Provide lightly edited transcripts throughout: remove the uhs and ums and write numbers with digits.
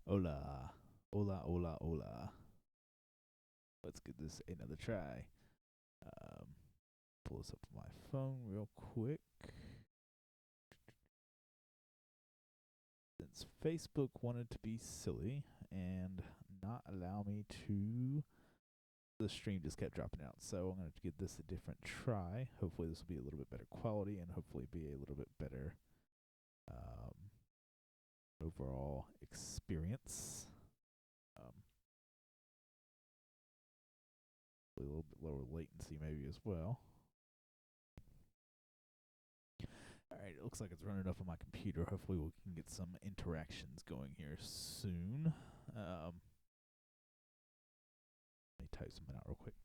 Hola. Hola, hola, hola. Let's give this another try. Um, Pull this up on my phone real quick. Since Facebook wanted to be silly and not allow me to, the stream just kept dropping out. So I'm going to give this a different try. Hopefully this will be a little bit better quality and hopefully be a little bit better overall experience. A little bit lower latency maybe as well. Alright, it looks like it's running up on my computer. Hopefully we can get some interactions going here soon. Let me type something out real quick.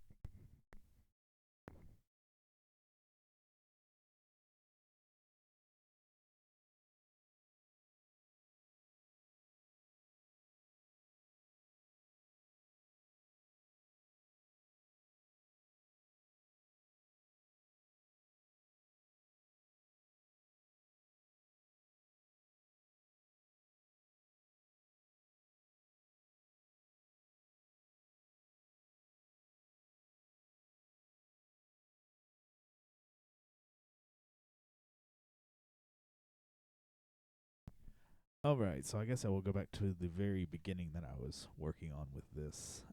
Alright, so I guess I will go back to the very beginning that I was working on with this.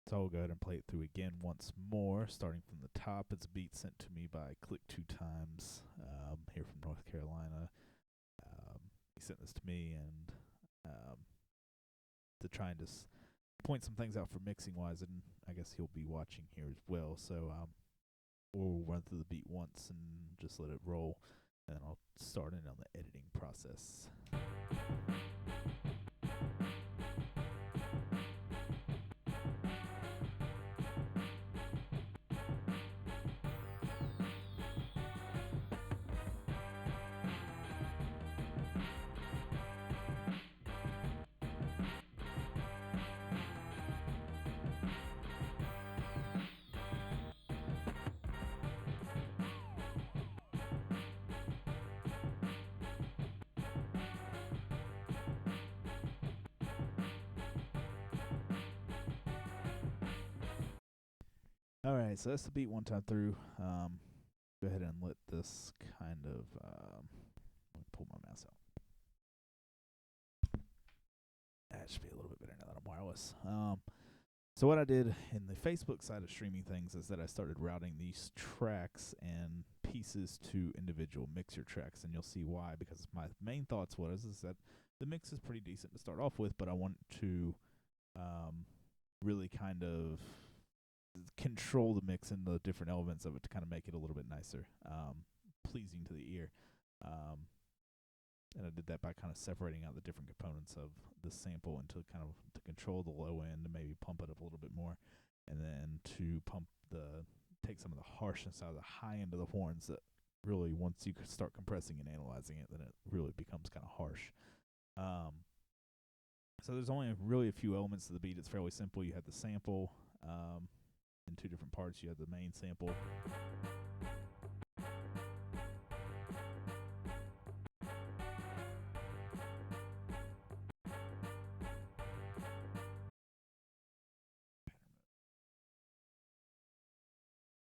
So I'll go ahead and play it through again once more, starting from the top. It's a beat sent to me by Click Two Times, here from North Carolina. He sent this to me and to try and just point some things out for mixing wise, and I guess he'll be watching here as well. So we'll run through the beat once and just let it roll, and then I'll start in on the editing process. Alright, so that's the beat one time through. Go ahead and let this kind of, let me pull my mouse out. That should be a little bit better now that I'm wireless. So what I did in the Facebook side of streaming things is that I started routing these tracks and pieces to individual mixer tracks, and you'll see why, because my main thoughts is that the mix is pretty decent to start off with, but I want to really kind of control the mix and the different elements of it to kind of make it a little bit nicer, pleasing to the ear. And I did that by kind of separating out the different components of the sample into kind of to control the low end and maybe pump it up a little bit more, and then to take some of the harshness out of the high end of the horns that really, once you start compressing and analyzing it, then it really becomes kind of harsh. So there's only really a few elements to the beat. It's fairly simple. You have the sample in two different parts. You have the main sample.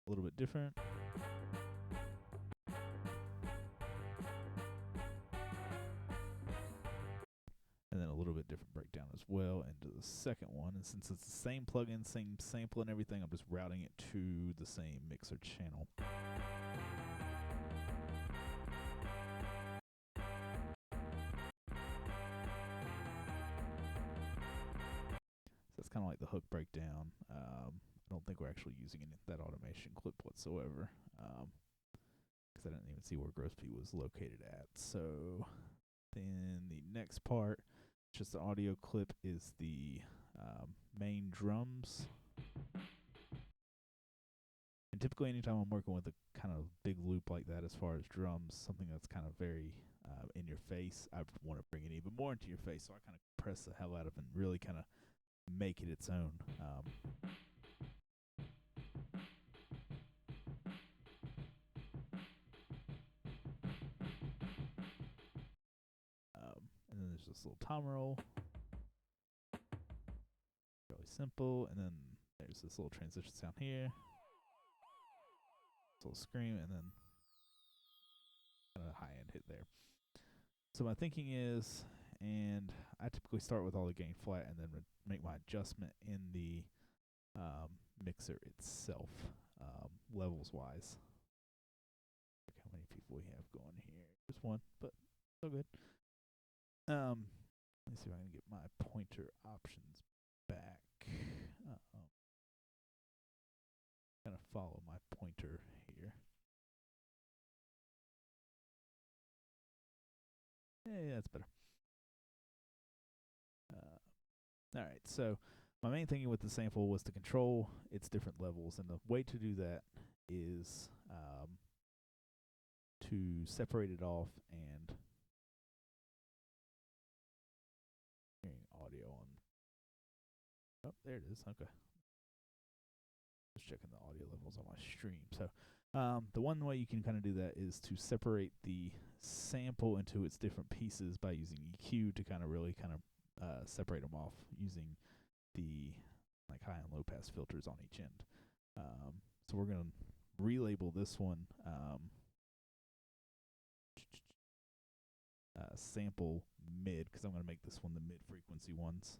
A little bit different. And then a little bit different breakdown as well into the second one. And since it's the same plugin, same sample and everything, I'm just routing it to the same mixer channel. So that's kind of like the hook breakdown. I don't think we're actually using that automation clip whatsoever, because I didn't even see where Gross P was located at. So then the next part, just the audio clip, is the main drums. And typically anytime I'm working with a kind of big loop like that as far as drums, something that's kind of very in your face, I want to bring it even more into your face, so I kind of press the hell out of it and really kind of make it its own. And then there's a this little tom roll. Really simple. And then there's this little transition sound here. This little scream, and then kind of a high end hit there. So my thinking is, and I typically start with all the gain flat and then make my adjustment in the mixer itself, levels wise. Look how many people we have going here. Just one, but so good. Let's see if I can get my pointer options back. Kind of follow my pointer here. Yeah, that's better. All right, so my main thinking with the sample was to control its different levels, and the way to do that is to separate it off and hearing audio on. Oh, there it is. Okay. Just checking the audio levels on my stream. So the one way you can kind of do that is to separate the sample into its different pieces by using EQ to kind of really separate them off using the like high and low pass filters on each end. So we're going to relabel this one sample mid, because I'm going to make this one the mid frequency ones.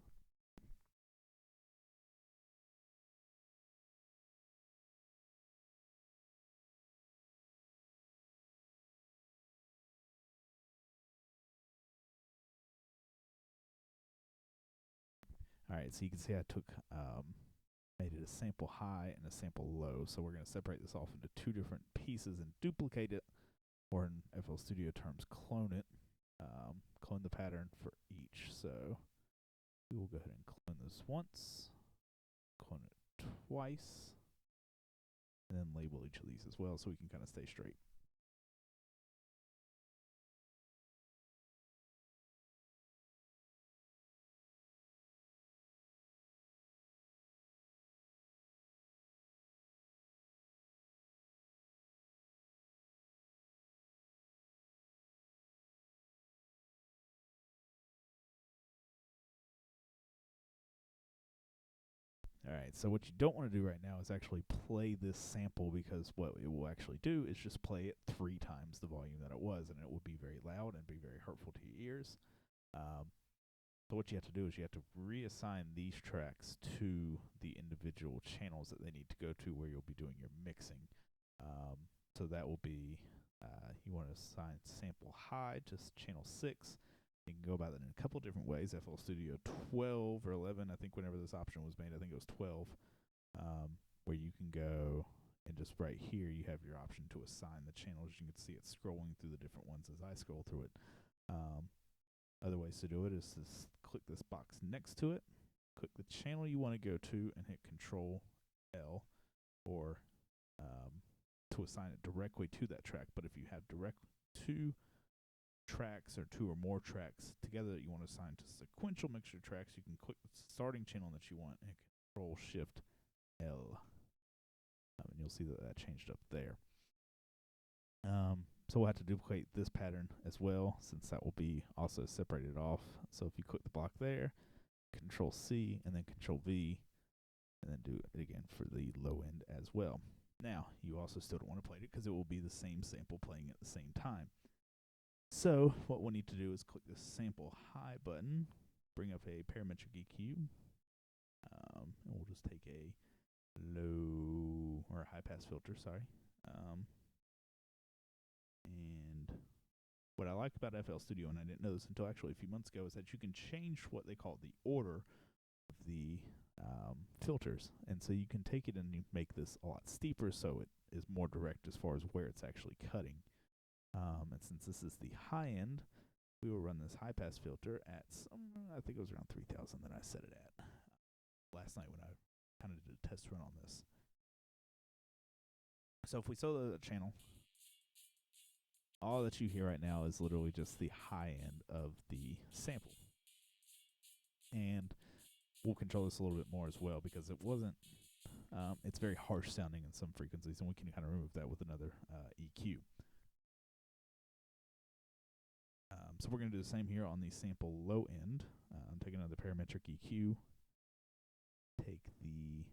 All right, so you can see I took made it a sample high and a sample low. So we're going to separate this off into two different pieces and duplicate it, or in FL Studio terms, clone it. Clone the pattern for each. So we will go ahead and clone this once, clone it twice, and then label each of these as well so we can kind of stay straight. Alright, so what you don't want to do right now is actually play this sample, because what it will actually do is just play it 3 times the volume that it was, and it will be very loud and be very hurtful to your ears. So what you have to do is you have to reassign these tracks to the individual channels that they need to go to where you'll be doing your mixing. So that will be, you want to assign sample high to channel 6. You can go about it in a couple different ways. FL Studio 12 or 11, I think whenever this option was made, I think it was 12, where you can go and just right here you have your option to assign the channels. You can see it scrolling through the different ones as I scroll through it. Other ways to do it is to click this box next to it, click the channel you want to go to, and hit Control L, or to assign it directly to that track. But if you have direct to tracks or 2 or more tracks together that you want to assign to sequential mixture tracks, you can click the starting channel that you want and Control Shift L, and you'll see that changed up there. So we'll have to duplicate this pattern as well, since that will be also separated off. So if you click the block there, Control C and then Control V, and then do it again for the low end as well. Now you also still don't want to play it because it will be the same sample playing at the same time. So what we'll need to do is click the sample high button, bring up a parametric EQ, and we'll just take a low or high pass filter, sorry. And what I like about FL Studio, and I didn't know this until actually a few months ago, is that you can change what they call the order of the filters. And so you can take it and you make this a lot steeper so it is more direct as far as where it's actually cutting. And since this is the high end, we will run this high pass filter at I think it was around 3,000 that I set it at last night when I kind of did a test run on this. So if we saw the channel, all that you hear right now is literally just the high end of the sample. And we'll control this a little bit more as well, because it wasn't, it's very harsh sounding in some frequencies, and we can kind of remove that with another EQ. So we're going to do the same here on the sample low end. Take another parametric EQ. Take the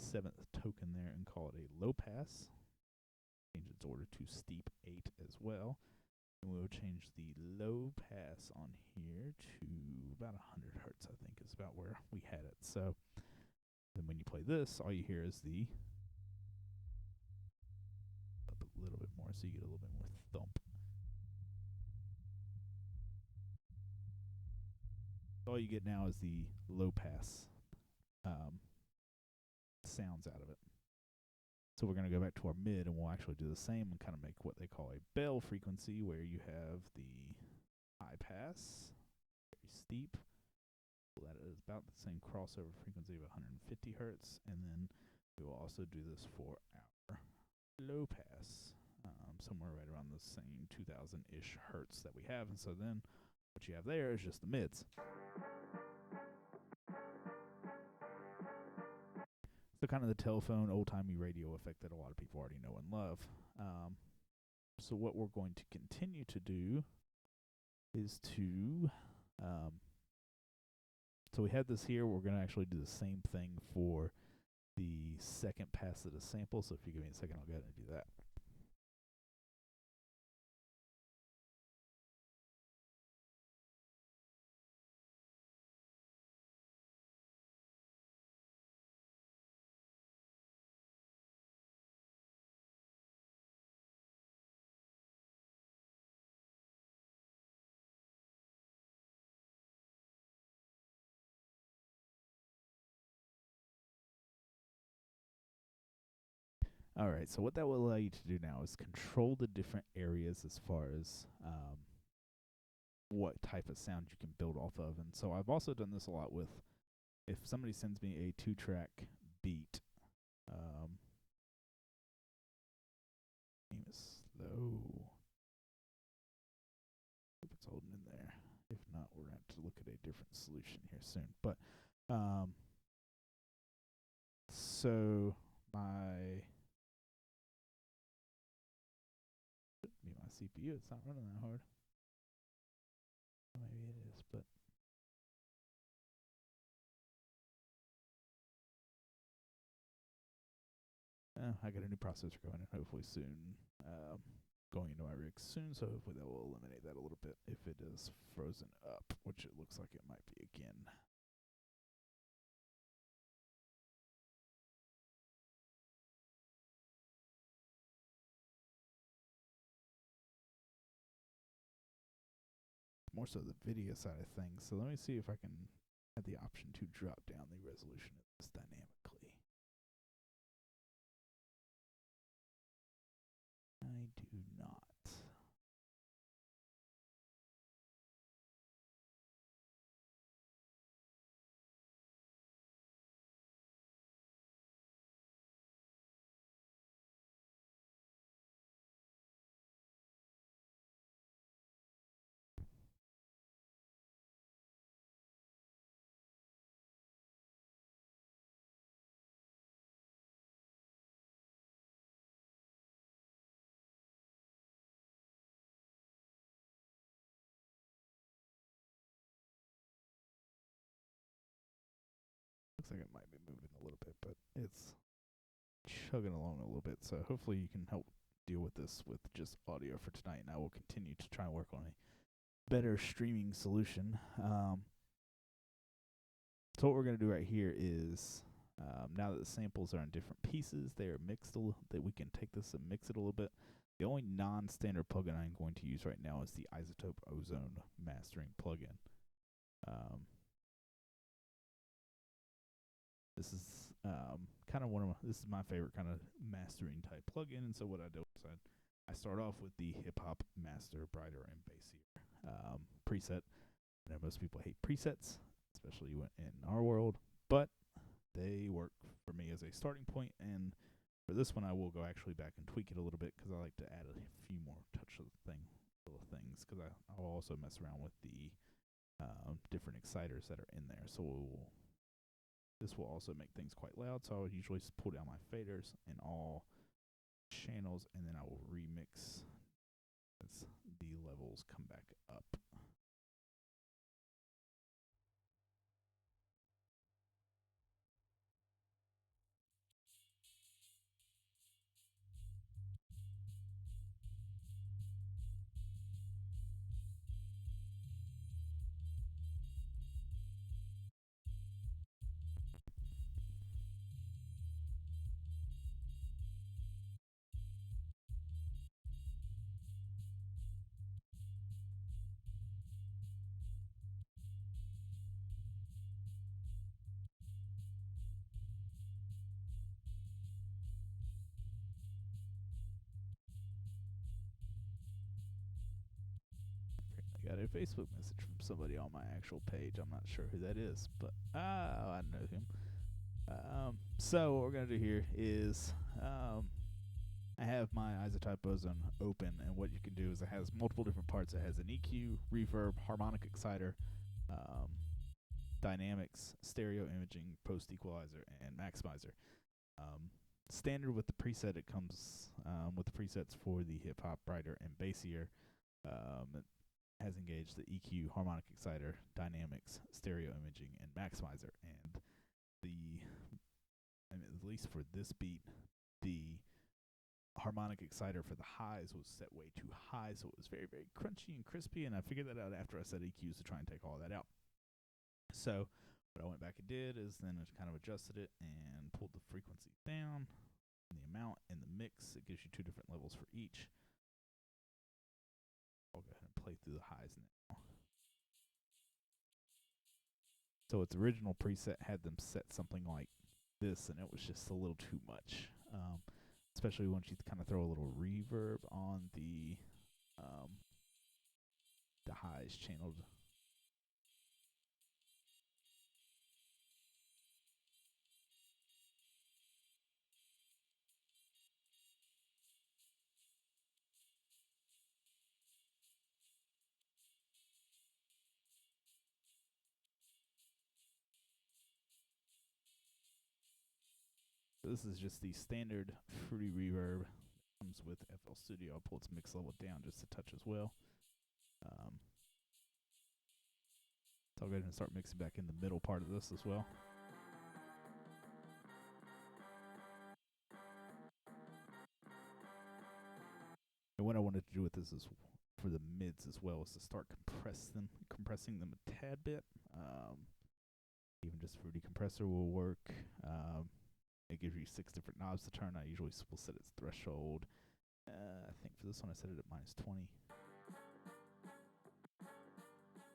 7th token there and call it a low pass. Change its order to steep 8 as well. And we'll change the low pass on here to about 100 hertz, I think is about where we had it. So then when you play this, all you hear is the up a little bit more, so you get a little bit more thump. All you get now is the low pass sounds out of it. So we're going to go back to our mid, and we'll actually do the same and kind of make what they call a bell frequency, where you have the high pass, very steep. That is about the same crossover frequency of 150 hertz, and then we will also do this for our low pass, somewhere right around the same 2,000-ish hertz that we have. And so then what you have there is just the mids. So kind of the telephone, old-timey radio effect that a lot of people already know and love. So what we're going to continue to do is to, so we had this here. We're going to actually do the same thing for the second pass of the sample. So if you give me a second, I'll go ahead and do that. All right, so what that will allow you to do now is control the different areas as far as what type of sound you can build off of. And so I've also done this a lot with, if somebody sends me a 2-track beat, name is slow. Hope it's holding in there. If not, we're going to have to look at a different solution here soon. But so my CPU, it's not running that hard. Maybe it is, but I got a new processor going in hopefully soon. Going into my rig soon, so hopefully that will eliminate that a little bit if it is frozen up, which it looks like it might be again. More so the video side of things. So let me see if I can have the option to drop down the resolution of this dynamically. I do not. Looks like it might be moving a little bit, but it's chugging along a little bit. So hopefully you can help deal with this with just audio for tonight, and I will continue to try and work on a better streaming solution. So what we're going to do right here is, now that the samples are in different pieces, they are mixed that we can take this and mix it a little bit. The only non-standard plugin I'm going to use right now is the iZotope Ozone mastering plugin. This is kind of this is my favorite kind of mastering type plugin. And so what I do is I start off with the hip hop master, brighter and bassier preset. I know most people hate presets, especially in our world, but they work for me as a starting point. And for this one, I will go actually back and tweak it a little bit because I like to add a few more little things, because I'll also mess around with the different exciters that are in there. So this will also make things quite loud. So I would usually pull down my faders in all channels, and then I will remix the the levels come back up. I got a Facebook message from somebody on my actual page. I'm not sure who that is, but I know him. So what we're gonna do here is I have my iZotope Ozone open, and what you can do is it has multiple different parts. It has an EQ, reverb, harmonic exciter, dynamics, stereo imaging, post equalizer, and maximizer. Standard with the preset, it comes with the presets for the hip hop, brighter, and bassier. It has engaged the EQ, harmonic exciter, dynamics, stereo imaging, and maximizer. And at least for this beat, the harmonic exciter for the highs was set way too high, so it was very, very crunchy and crispy. And I figured that out after I set EQs to try and take all that out. So what I went back and did is then I kind of adjusted it and pulled the frequencies down, and the amount in the mix. It gives you two different levels for each. I'll go ahead and play through the highs now. So its original preset had them set something like this, and it was just a little too much. Especially once you kind of throw a little reverb on the highs channeled. So this is just the standard fruity reverb. Comes with FL Studio. I'll pull its mix level down just a touch as well. So I'll go ahead and start mixing back in the middle part of this as well. And what I wanted to do with this is for the mids as well is to start compressing them a tad bit. Even just fruity compressor will work. It gives you 6 different knobs to turn. I usually will set its threshold. I think for this one I set it at -20.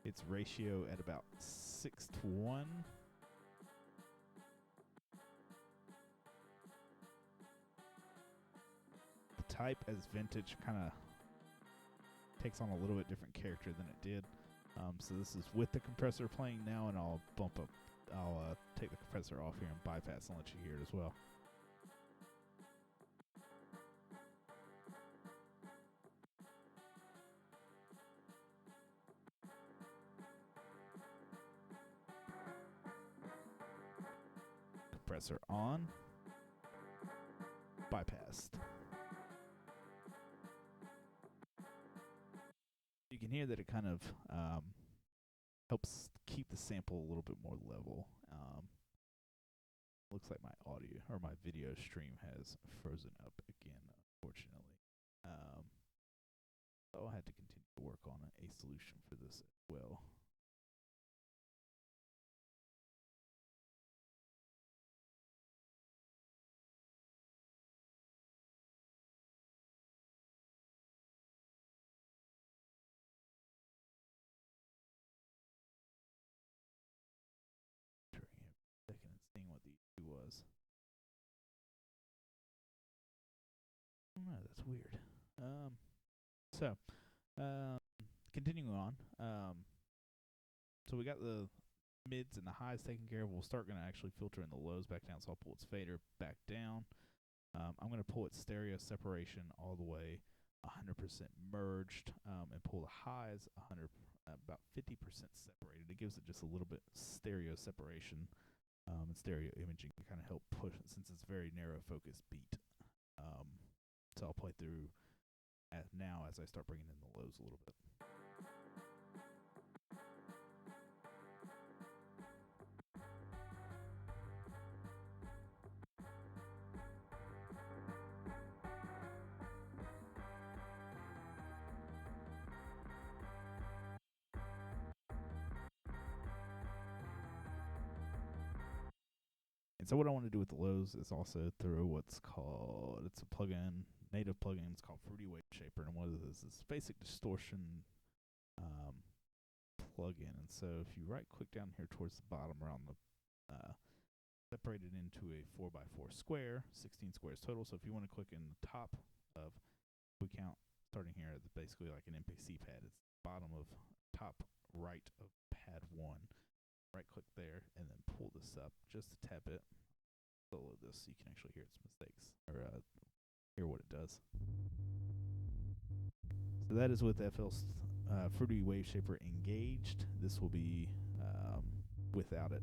Its ratio at about 6:1. The type as vintage kind of takes on a little bit different character than it did. So this is with the compressor playing now, and I'll take the compressor off here and bypass and let you hear it as well. Compressor on, bypassed. You can hear that it kind of helps keep the sample a little bit more level. Looks like my audio or my video stream has frozen up again, unfortunately. So I'll have to continue to work on a solution for this as well. Second and seeing what the issue was. Oh, that's weird. Continuing on. So we got the mids and the highs taken care of. We'll start going to actually filter in the lows back down. So I'll pull its fader back down. I'm going to pull its stereo separation all the way 100% merged, and pull the highs about 50% separated. It gives it just a little bit stereo separation and stereo imaging to kind of help push it, since it's a very narrow focused beat. So I'll play through now as I start bringing in the lows a little bit. And so what I want to do with the lows is also throw what's called, it's a plugin, native plugin. It's called Fruity Wave Shaper, and what it is basic distortion plugin. And so if you right click down here towards the bottom around the separated into a 4x4 square, 16 squares total. So if you want to click in the top of, we count starting here, it's basically like an MPC pad. It's the bottom of top right of pad 1. Right click there and then pull this up just to tap it. Solo this so you can actually hear its mistakes, or hear what it does. So that is with FL's Fruity Wave Shaper engaged. This will be without it.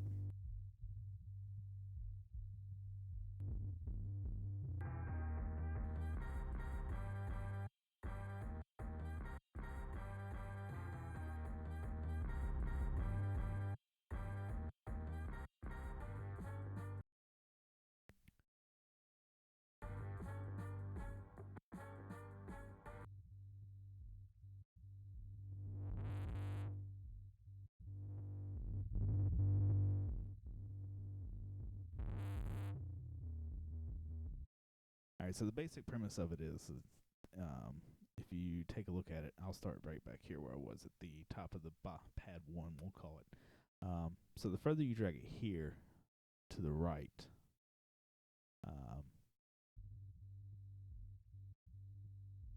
Alright, so the basic premise of it is if you take a look at it, I'll start right back here where I was at the top of the pad 1, we'll call it. So the further you drag it here to the right,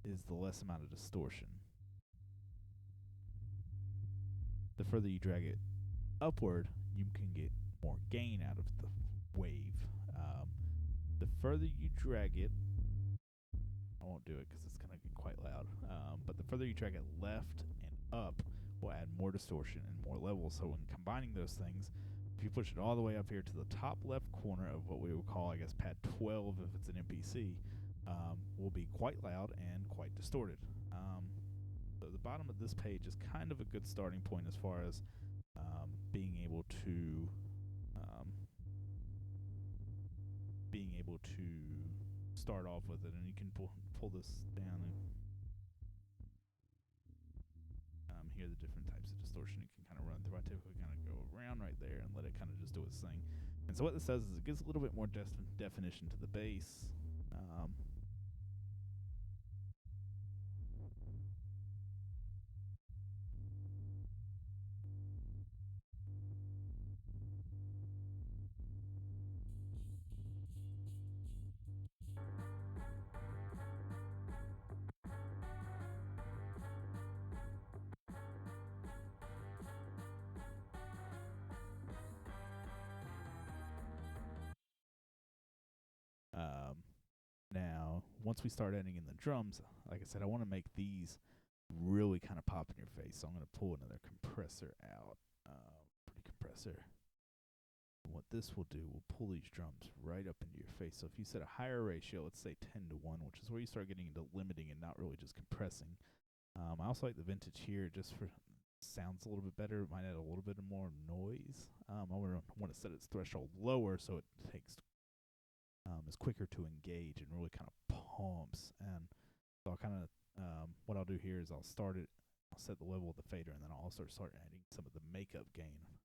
is the less amount of distortion. The further you drag it upward, you can get more gain out of the wave. The further you drag it, I won't do it because it's going to get quite loud, but the further you drag it left and up will add more distortion and more levels. So when combining those things, if you push it all the way up here to the top left corner of what we would call, I guess, pad 12 if it's an MPC, will be quite loud and quite distorted. So the bottom of this page is kind of a good starting point as far as being able to start off with it, and you can pull this down and hear the different types of distortion it can kind of run through. I typically kind of go around right there and let it kind of just do its thing. And so what this does is it gives a little bit more definition to the bass. Now, once we start adding in the drums, like I said, I want to make these really kind of pop in your face. So I'm going to pull another compressor out, pretty compressor. And what this will do, will pull these drums right up into your face. So if you set a higher ratio, let's say 10:1, which is where you start getting into limiting and not really just compressing. I also like the vintage here just for sounds a little bit better. It might add a little bit more noise. I want to set its threshold lower so it takes is quicker to engage and really kind of pumps. And so I'll kind of what I'll do here is I'll start it, I'll set the level of the fader, and then I'll also start adding some of the makeup gain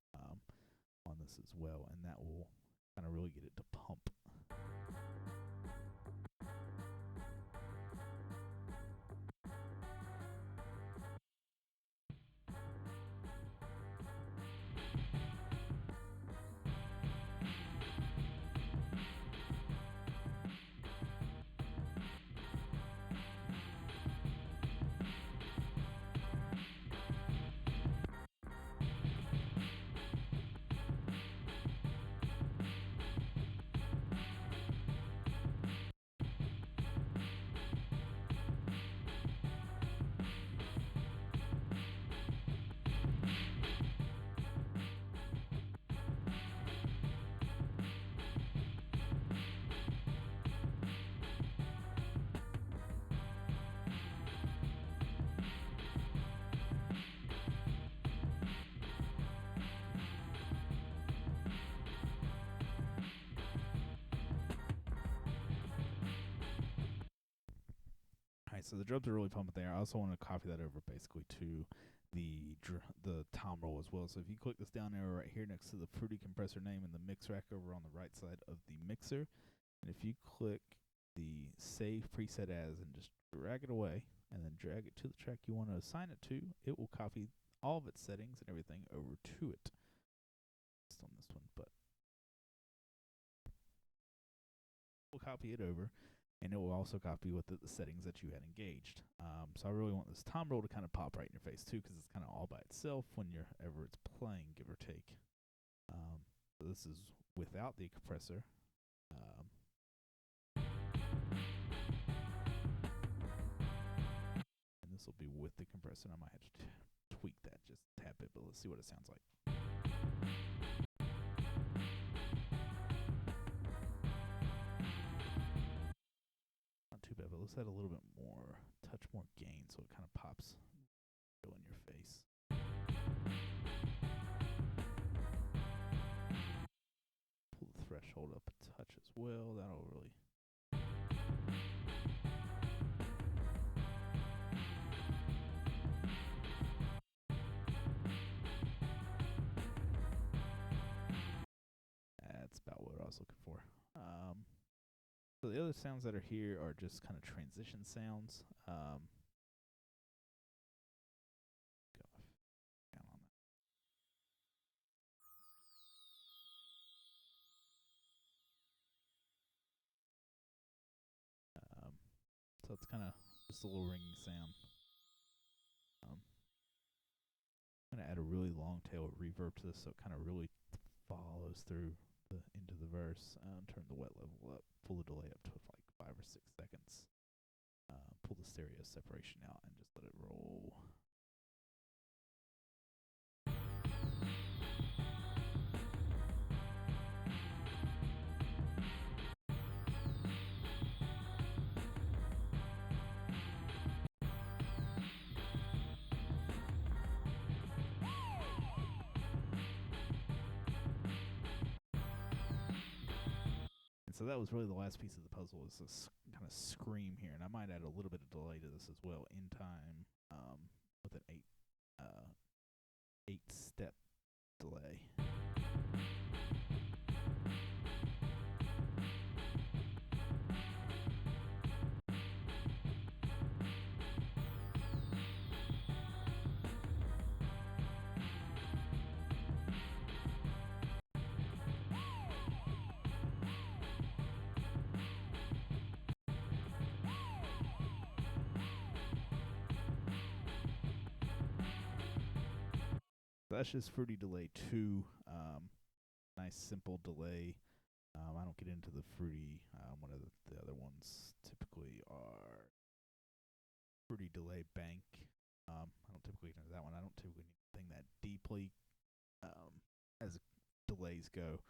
on this as well, and that will kind of really get it to pump. so the drums are really pumping there. I also want to copy that over basically to the tom roll as well. So if you click this down arrow right here next to the Fruity compressor name in the mix rack over on the right side of the mixer, and if you click the save preset as and just drag it away and then drag it to the track you want to assign it to, it will copy all of its settings and everything over to it. Just on this one, but we'll copy it over, and it will also copy with the settings that you had engaged. So I really want this tom roll to kind of pop right in your face too, because it's kind of all by itself whenever it's playing, give or take. So this is without the compressor. And this will be with the compressor. I might have to tweak that just a tad bit, but let's see what it sounds like. Not too bad, but let's add a little bit more, touch more gain, so it kind of pops in your face. Pull the threshold up a touch as well. That'll really. That's about what I was looking for. So the other sounds that are here are just kind of transition sounds. So it's kind of just a little ringing sound. I'm going to add a really long tail reverb to this so it kind of really follows through into the verse. Turn the wet level up, pull the delay up to like 5 or 6 seconds. Pull the stereo separation out and just let it roll. So that was really the last piece of the puzzle, is this kind of scream here, and I might add a little bit of delay to this as well in time, with an 8-step delay. That's just Fruity Delay 2. Nice simple delay. I don't get into the Fruity. One of the other ones typically are Fruity Delay Bank. I don't typically get into that one. I don't typically need anything that deeply as delays go.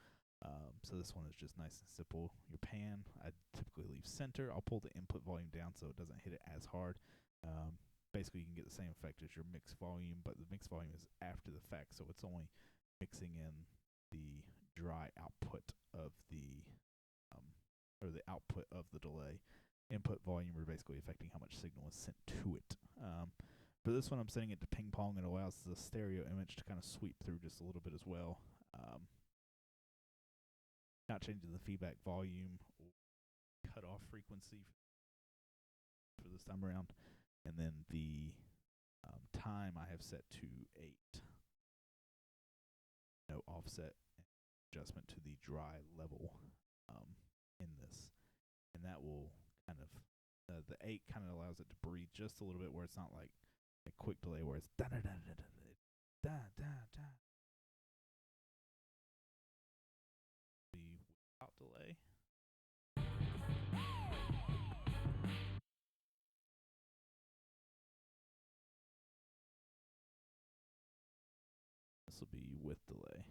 So this one is just nice and simple. Your pan, I typically leave center. I'll pull the input volume down so it doesn't hit it as hard. Basically, you can get the same effect as your mix volume, but the mix volume is after the fact, so it's only mixing in the dry output of the or the output of the delay. Input volume are basically affecting how much signal is sent to it. For this one, I'm setting it to ping pong. It allows the stereo image to kind of sweep through just a little bit as well. Not changing the feedback volume or cutoff frequency for this time around. And then the time I have set to 8. No offset adjustment to the dry level in this. And that will kind of, the 8 kind of allows it to breathe just a little bit, where it's not like a quick delay where it's da da da da da da da da. The without delay. This will be with delay.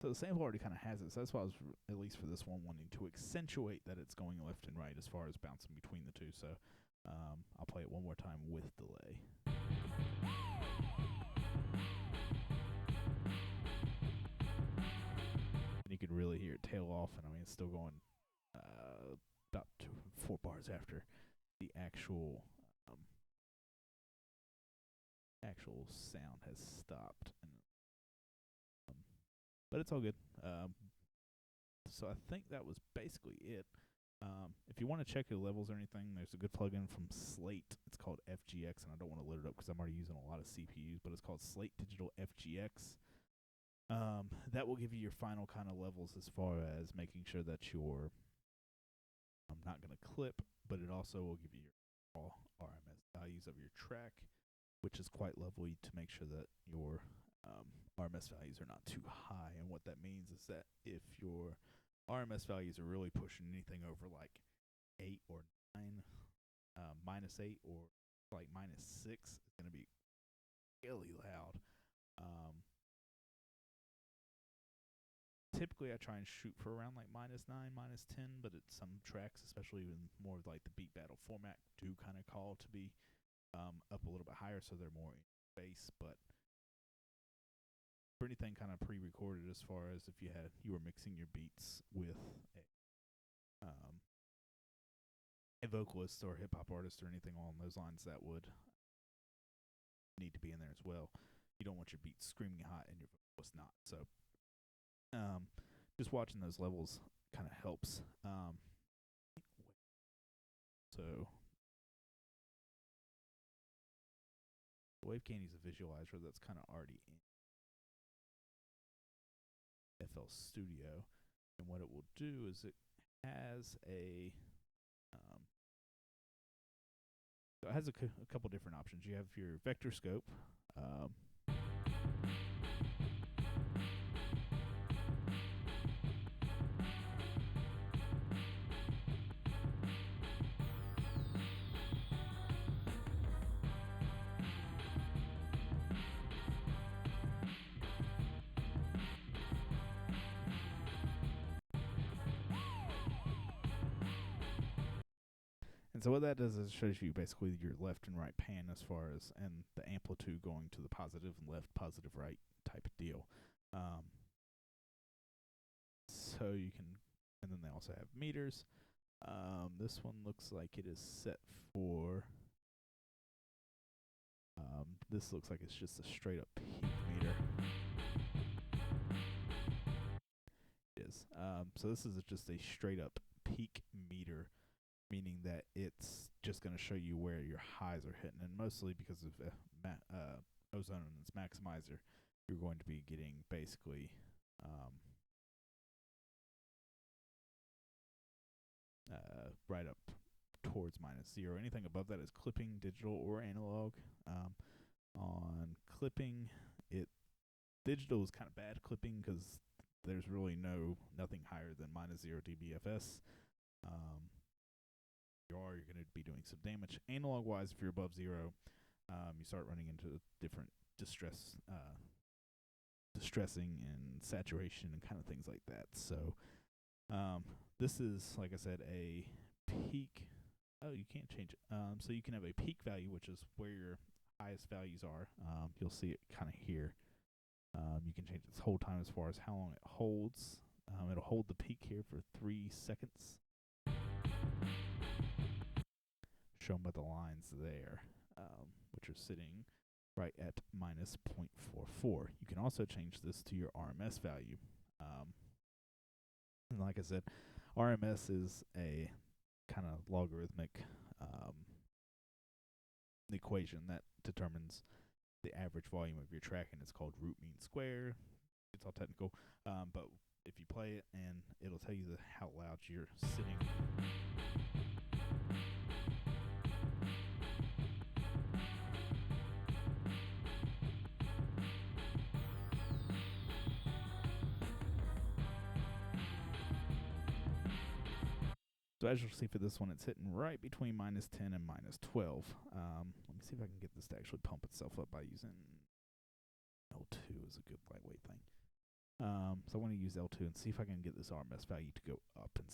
So the sample already kind of has it, so that's why I was, at least for this one, wanting to accentuate that it's going left and right as far as bouncing between the two. So I'll play it one more time with delay. And you can really hear it tail off, and I mean it's still going about 4 bars after the actual sound has stopped. And, but it's all good. So I think that was basically it. If you want to check your levels or anything, there's a good plugin from Slate. It's called FGX, and I don't want to load it up because I'm already using a lot of CPUs, but it's called Slate Digital FGX. That will give you your final kind of levels as far as making sure that you're not going to clip, but it also will give you your raw RMS values of your track, which is quite lovely to make sure that your RMS values are not too high. And what that means is that if your RMS values are really pushing anything over like 8 or 9, -8 or like -6, it's going to be really loud. Typically, I try and shoot for around like -9, -10, but at some tracks, especially in more of like the beat battle format, do kind of call to be up a little bit higher, so they're more in bass. But for anything kind of pre-recorded, as far as if you were mixing your beats with a vocalist or a hip hop artist or anything along those lines, that would need to be in there as well. You don't want your beats screaming hot and your vocalist not. So just watching those levels kind of helps. So Wave Candy is a visualizer that's kind of already in FL Studio, and what it will do is it has a couple different options. You have your vector scope. And so what that does is it shows you basically your left and right pan as far as, and the amplitude going to the positive and left, positive, right type of deal. So you can, and then they also have meters. This one looks like it is set for, this looks like it's just a straight up peak meter. It is. So this is just a straight up peak meter, meaning that it's just going to show you where your highs are hitting, and mostly because of Ozone and its maximizer, you're going to be getting basically right up towards -0. Anything above that is clipping, digital or analog. On clipping, digital is kind of bad clipping because there's really nothing higher than -0 dBFS. You're going to be doing some damage. Analog wise, if you're above 0, you start running into different distressing and saturation and kind of things like that. So this is, like I said, a peak. Oh, you can't change it. So you can have a peak value, which is where your highest values are. You'll see it kind of here. You can change its hold time as far as how long it holds. It'll hold the peak here for 3 seconds. Shown by the lines there, which are sitting right at -0.44. You can also change this to your RMS value. And like I said, RMS is a kind of logarithmic equation that determines the average volume of your track, and it's called root mean square. It's all technical, but if you play it, and it'll tell you how loud you're sitting. So as you'll see for this one, it's hitting right between -10 and -12. Let me see if I can get this to actually pump itself up by using L2 is a good lightweight thing. So I want to use L2 and see if I can get this RMS value to go up and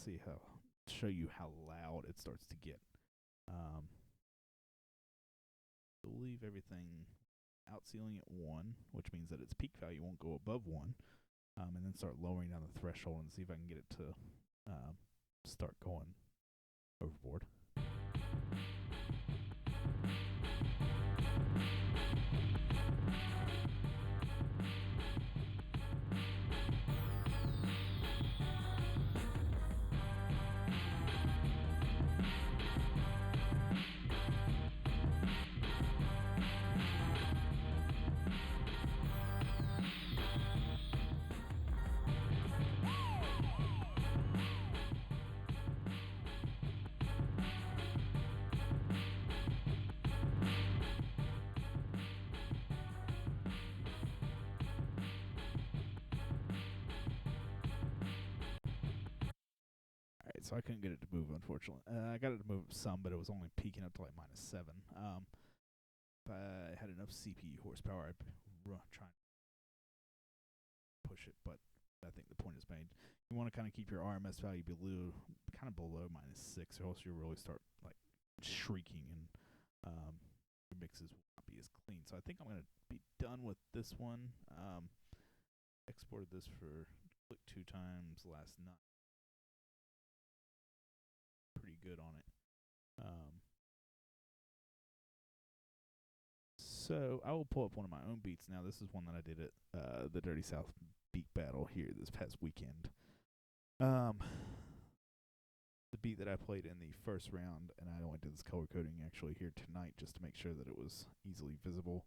show you how loud it starts to get. I believe everything outsealing at 1, which means that its peak value won't go above 1, and then start lowering down the threshold and see if I can get it to start going overboard. Alright, so I couldn't get it to move, unfortunately. I got it to move some, but it was only peaking up to like -7. If I had enough CPU horsepower, I'd try and push it, but I think the point is made. You want to kind of keep your RMS value below -6, or else you'll really start like shrieking, and your mixes will not be as clean. So I think I'm going to be done with this one. Exported this for click 2 times last night. Pretty good on it. So I will pull up one of my own beats now. This is one that I did at the Dirty South beat battle here this past weekend. The beat that I played in the first round, and I only did this color coding actually here tonight just to make sure that it was easily visible.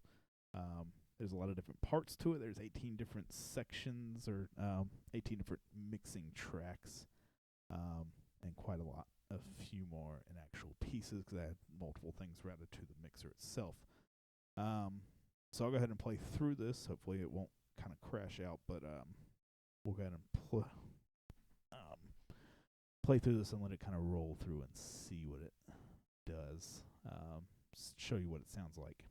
There's a lot of different parts to it. There's 18 different sections, or 18 different mixing tracks, and quite a lot. A few more in actual pieces because I had multiple things routed to the mixer itself. So I'll go ahead and play through this. Hopefully it won't kind of crash out, but we'll go ahead and play through this and let it kind of roll through and see what it does. Show you what it sounds like.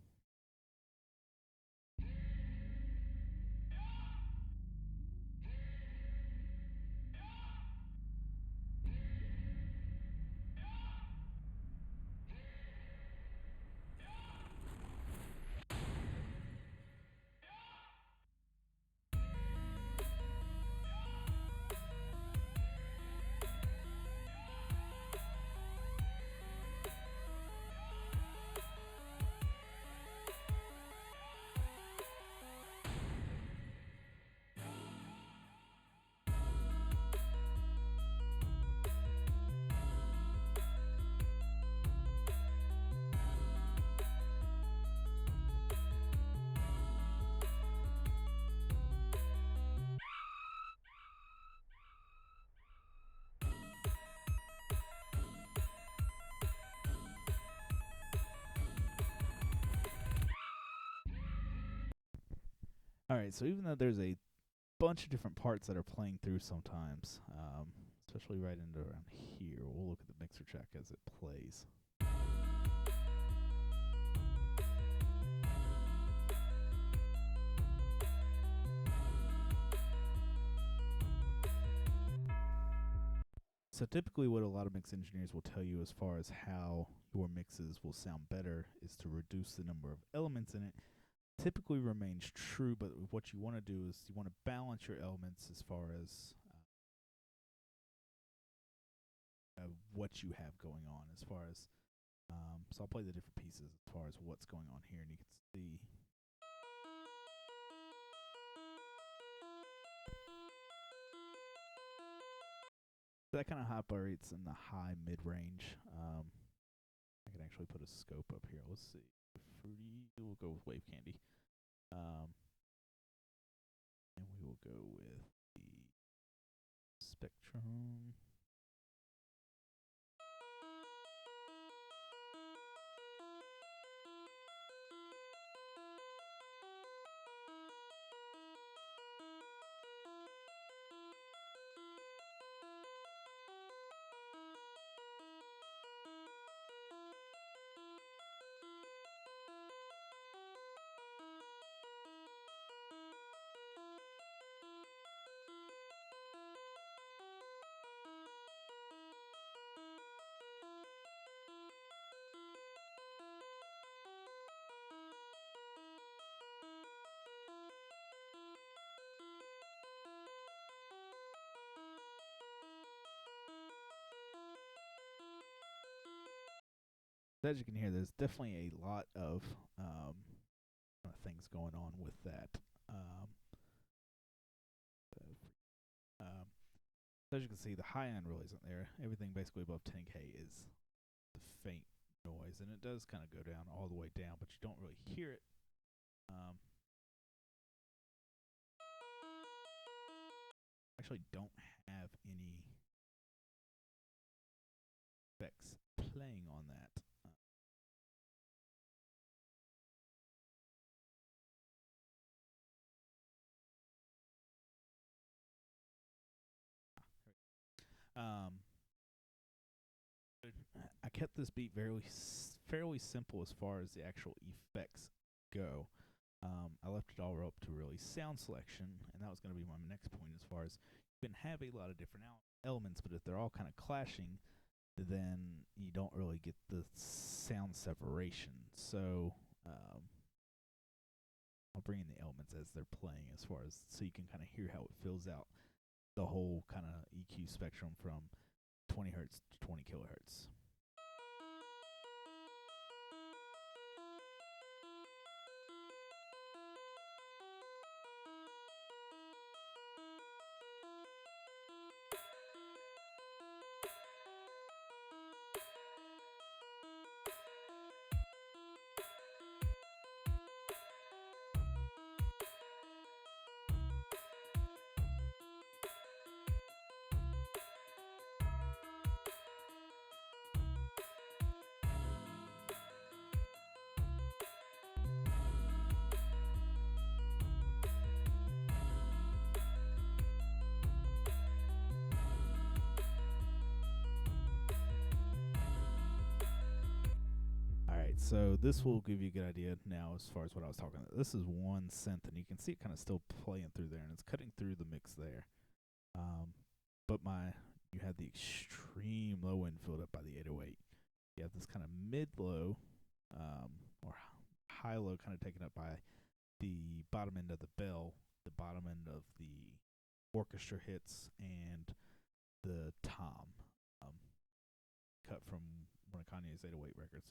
Alright, so even though there's a bunch of different parts that are playing through sometimes, especially right into around here, we'll look at the mixer track as it plays. So typically what a lot of mix engineers will tell you as far as how your mixes will sound better is to reduce the number of elements in it. Typically remains true, but what you want to do is you want to balance your elements as far as what you have going on, as far as so I'll play the different pieces as far as what's going on here, and you can see that kind of operates in the high mid-range. I can actually put a scope up here. Let's see. Fruity, we'll go with Wave Candy. And we will go with the Spectrum. As you can hear, there's definitely a lot of things going on with that. Um, so as you can see, the high end really isn't there. Everything basically above 10K is the faint noise, and it does kind of go down all the way down, but you don't really hear it. Actually don't have any effects playing on that. I kept this beat fairly simple as far as the actual effects go. I left it all up to really sound selection, and that was going to be my next point as far as you can have a lot of different elements, but if they're all kind of clashing, then you don't really get the sound separation. So I'll bring in the elements as they're playing as far as so you can kind of hear how it fills out the whole kind of EQ spectrum from 20 hertz to 20 kilohertz. So this will give you a good idea now as far as what I was talking about. This is one synth, and you can see it kind of still playing through there, and it's cutting through the mix there. But you have the extreme low end filled up by the 808. You have this kind of mid-low or high-low kind of taken up by the bottom end of the bell, the bottom end of the orchestra hits, and the tom, cut from one of Kanye's 808 records.